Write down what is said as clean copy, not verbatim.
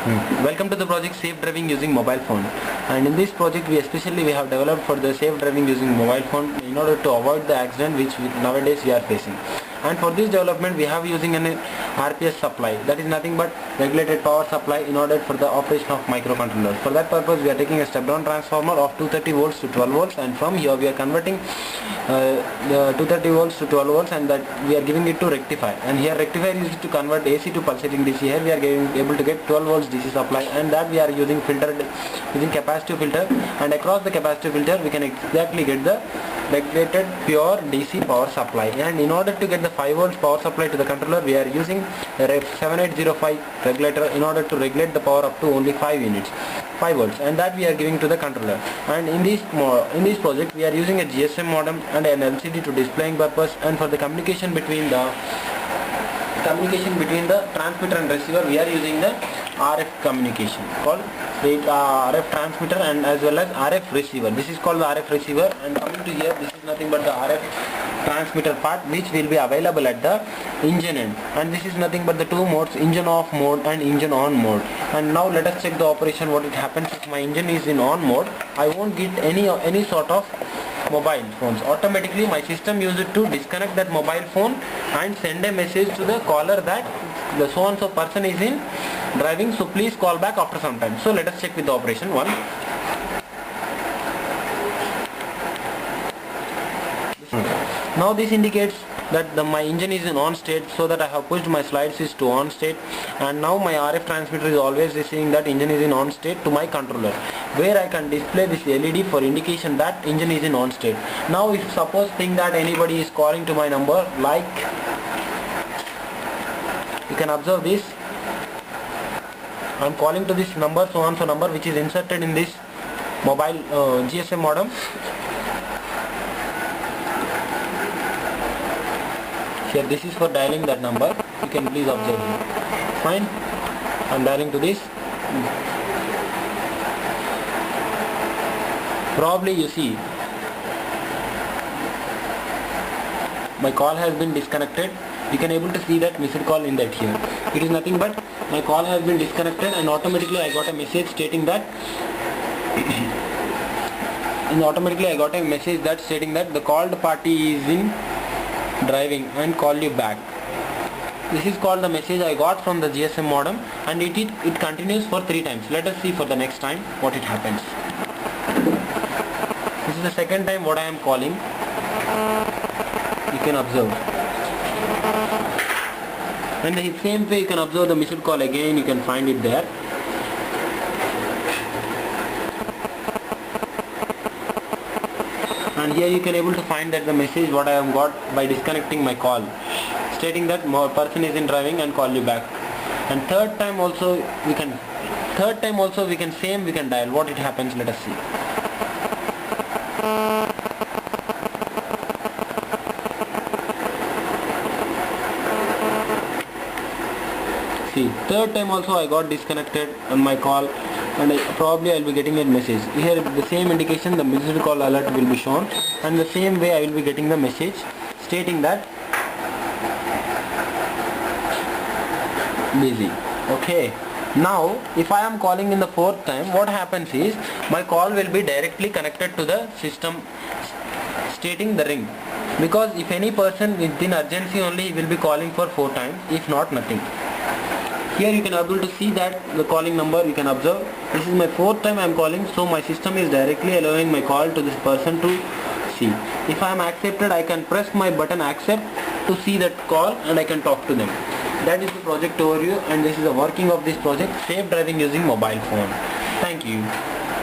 Welcome to the project Safe Driving Using Mobile Phone. And in this project we have developed for the safe driving using mobile phone in order to avoid the accident which nowadays we are facing. And for this development we have using an RPS supply, that is nothing but regulated power supply in order for the operation of microcontrollers. For that purpose we are taking a step down transformer of 230 volts to 12 volts, and from here we are converting the 230 volts to 12 volts, and that we are giving it to rectifier. And here rectifier is used to convert AC to pulsating DC. Here we are able to get 12 volts DC supply, and that we are using using capacitive filter, and across the capacitive filter we can exactly get the regulated pure DC power supply. And in order to get the 5 volts power supply to the controller we are using a ref 7805 regulator in order to regulate the power up to only 5 volts, and that we are giving to the controller. And in this project we are using a GSM modem and an LCD to displaying purpose, and for the communication between the transmitter and receiver we are using the RF communication called RF transmitter and as well as RF receiver. This is called the RF receiver, and coming to here, this is nothing but the RF transmitter part which will be available at the engine end, and this is nothing but the two modes, engine off mode and engine on mode. And now let us check the operation. What it happens if my engine is in on mode, I won't get any sort of mobile phones. Automatically my system uses to disconnect that mobile phone and send a message to the caller that the so and so person is in driving, so please call back after some time. So let us check with the operation one. Now this indicates that my engine is in on state, so that I have pushed my slide switch to on state, and now my RF transmitter is always receiving that engine is in on state to my controller, where I can display this LED for indication that engine is in on state. Now if suppose think that anybody is calling to my number, like you can observe this, I am calling to this number, so on so number, which is inserted in this mobile GSM modem. Here this is for dialing that number, you can please observe it. Fine, I am dialing to this. Probably you see my call has been disconnected. You can able to see that missed call in that here. It is nothing but my call has been disconnected, and automatically I got a message stating that the called party is in driving and call you back. This is called the message I got from the GSM modem, and it continues for 3 times. Let us see for the next time what it happens. This is the second time what I am calling. You can observe. And the same way you can observe the missed call again, you can find it there. And here you can able to find that the message what I have got by disconnecting my call, stating that more person is in driving and call you back. And third time also we can dial. What it happens, let us see. See, third time also I got disconnected on my call, and probably I will be getting a message. Here the same indication, the missed call alert will be shown, and the same way I will be getting the message stating that busy. Okay. Now if I am calling in the fourth time, what happens is my call will be directly connected to the system stating the ring, because if any person within urgency only, he will be calling for 4 times, if not nothing. Here you can able to see that the calling number, you can observe this is my 4th time I am calling, so my system is directly allowing my call to this person to see. If I am accepted, I can press my button accept to see that call, and I can talk to them. That is the project overview, and this is the working of this project, safe driving using mobile phone. Thank you.